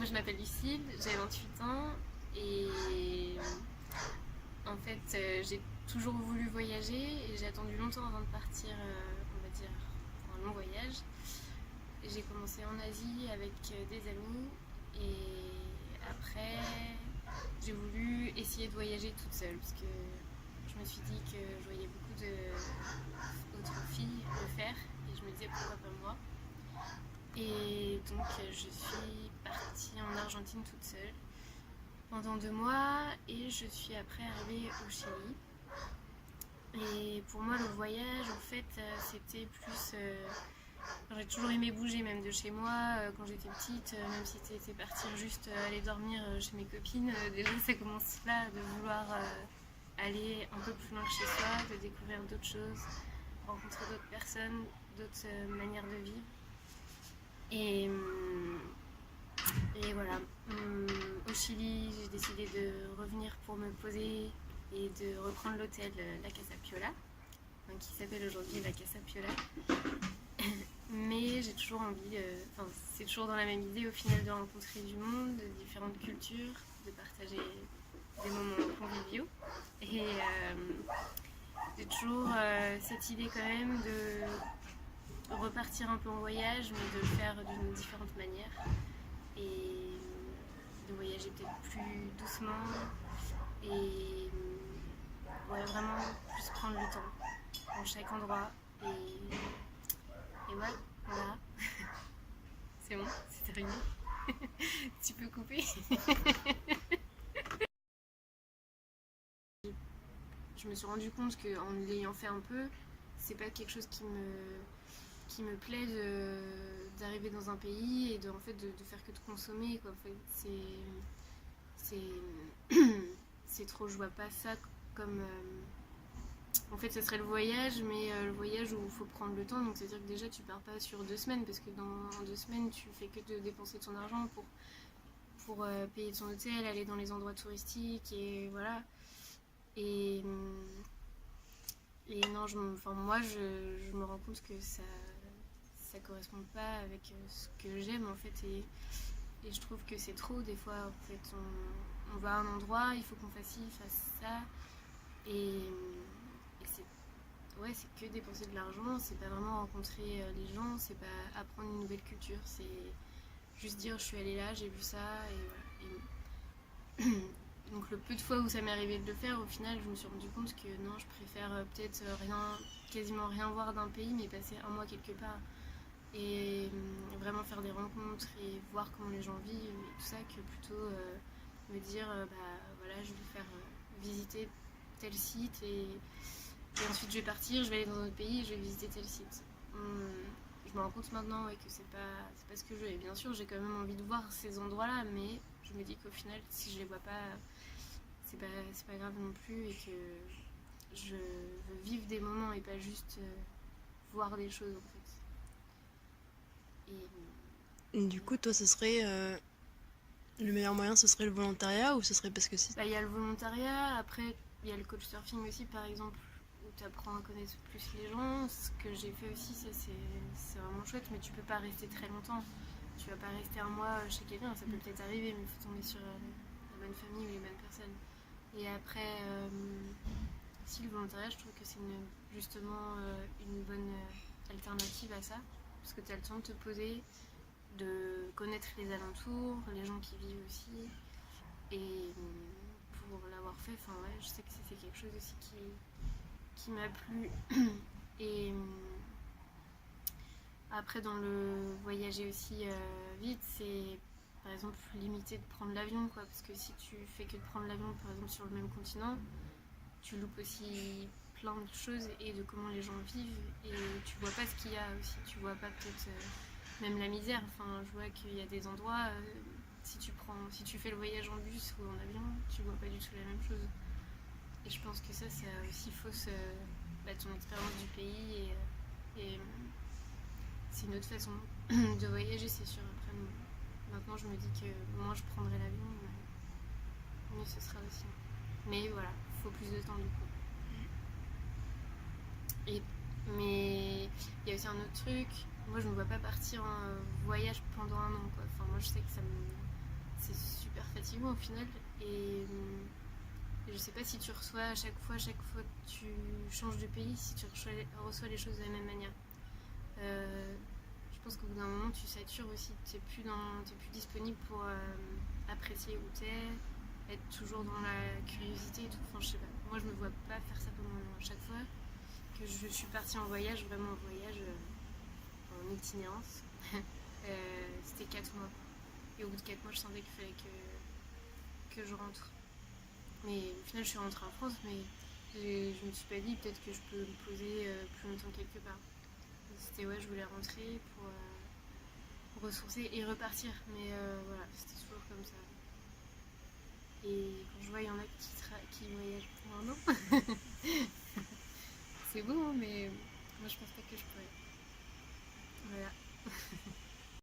je m'appelle Lucille, j'ai 28 ans et en fait j'ai toujours voulu voyager et j'ai attendu longtemps avant de partir, on va dire, pour un long voyage. J'ai commencé en Asie avec des amis et après j'ai voulu essayer de voyager toute seule parce que je me suis dit que je voyais beaucoup d'autres filles le faire et je me disais pourquoi pas moi. Et donc je suis partie en Argentine toute seule pendant 2 mois et je suis après arrivée au Chili. Et pour moi le voyage en fait c'était plus... j'ai toujours aimé bouger même de chez moi quand j'étais petite, même si c'était partir juste aller dormir chez mes copines. Déjà ça commence là de vouloir aller un peu plus loin que chez soi, de découvrir d'autres choses, rencontrer d'autres personnes, d'autres manières de vivre. Et voilà, au Chili, j'ai décidé de revenir pour me poser et de reprendre l'hôtel La Casa Piola, qui s'appelle aujourd'hui La Casa Piola. Mais j'ai toujours envie, c'est toujours dans la même idée au final de rencontrer du monde, de différentes cultures, de partager des moments conviviaux. Et j'ai toujours cette idée quand même de repartir un peu en voyage, mais de le faire d'une différente manière. Et de voyager peut-être plus doucement et ouais, vraiment plus prendre le temps dans chaque endroit. Et ouais, voilà. C'est bon, c'est terminé. Tu peux couper. Je me suis rendu compte qu'en l'ayant fait un peu, c'est pas quelque chose qui me plaît d'arriver dans un pays et en fait, de faire que de consommer, quoi. En fait, c'est trop, je vois pas ça comme... en fait, ce serait le voyage, mais le voyage où il faut prendre le temps. Donc, c'est-à-dire que déjà, tu pars pas sur 2 semaines, parce que dans 2 semaines, tu fais que de dépenser ton argent pour payer ton hôtel, aller dans les endroits touristiques, et voilà. Et non, moi, je me rends compte que ça correspond pas avec ce que j'aime, en fait. Et je trouve que c'est trop, des fois. En fait, on va à un endroit, il faut qu'on fasse ci, fasse ça. Et c'est que dépenser de l'argent, c'est pas vraiment rencontrer les gens, c'est pas apprendre une nouvelle culture, c'est juste dire je suis allée là, j'ai vu ça, et voilà. Donc le peu de fois où ça m'est arrivé de le faire, au final je me suis rendu compte que non, je préfère peut-être quasiment rien voir d'un pays, mais passer un mois quelque part et vraiment faire des rencontres et voir comment les gens vivent et tout ça, que plutôt me dire voilà, je vais faire visiter tel site et ensuite je vais partir, je vais aller dans un autre pays et je vais visiter tel site. Je me rends compte maintenant que c'est pas ce que je veux. Et bien sûr, j'ai quand même envie de voir ces endroits-là, mais je me dis qu'au final, si je les vois pas, c'est pas grave non plus et que je veux vivre des moments et pas juste voir des choses en fait. Du coup, toi, ce serait le meilleur moyen, ce serait le volontariat ou ce serait parce que si. Il y a le volontariat, après il y a le coach surfing aussi par exemple, où tu apprends à connaître plus les gens. Ce que j'ai fait aussi, ça c'est vraiment chouette, mais tu peux pas rester très longtemps. Tu vas pas rester un mois chez quelqu'un, ça peut peut-être arriver, mais il faut tomber sur la bonne famille ou les bonnes personnes. Et après, si le volontariat, je trouve que c'est justement une bonne alternative à ça, parce que tu as le temps de te poser, de connaître les alentours, les gens qui vivent aussi. Et pour l'avoir fait, je sais que c'était quelque chose aussi qui m'a plu. Et après, dans le voyager aussi vite, c'est par exemple limiter de prendre l'avion, quoi, parce que si tu fais que de prendre l'avion, par exemple sur le même continent, tu loupes aussi plein de choses et de comment les gens vivent, et tu vois pas ce qu'il y a aussi, tu vois pas peut-être même la misère. Enfin, je vois qu'il y a des endroits, si tu fais le voyage en bus ou en avion, tu vois pas du tout la même chose. Et je pense que ça aussi fausse ton expérience du pays et c'est une autre façon de voyager, c'est sûr. Après, maintenant, je me dis que moi, je prendrai l'avion, mieux ce sera aussi. Mais voilà, il faut plus de temps du coup. Mais il y a aussi un autre truc. Moi, je ne me vois pas partir en voyage pendant un an, quoi. Enfin, moi, je sais que c'est super fatigant au final. Et je sais pas si tu reçois à chaque fois que tu changes de pays, si tu reçois les choses de la même manière. Je pense qu'au bout d'un moment, tu satures aussi. T'es plus disponible pour apprécier où t'es, être toujours dans la curiosité et tout. Enfin, je sais pas. Moi, je me vois pas faire ça pendant chaque fois que je suis partie en voyage, vraiment en voyage, en itinérance. C'était 4 mois. Et au bout de 4 mois, je sentais qu'il fallait que je rentre. Mais au final, je suis rentrée en France, mais je me suis pas dit peut-être que je peux me poser plus longtemps quelque part. C'était ouais, je voulais rentrer pour ressourcer et repartir. Mais voilà, c'était toujours comme ça. Et quand je vois, il y en a qui voyagent pour un an. C'est beau, hein, mais moi je pense pas que je pourrais.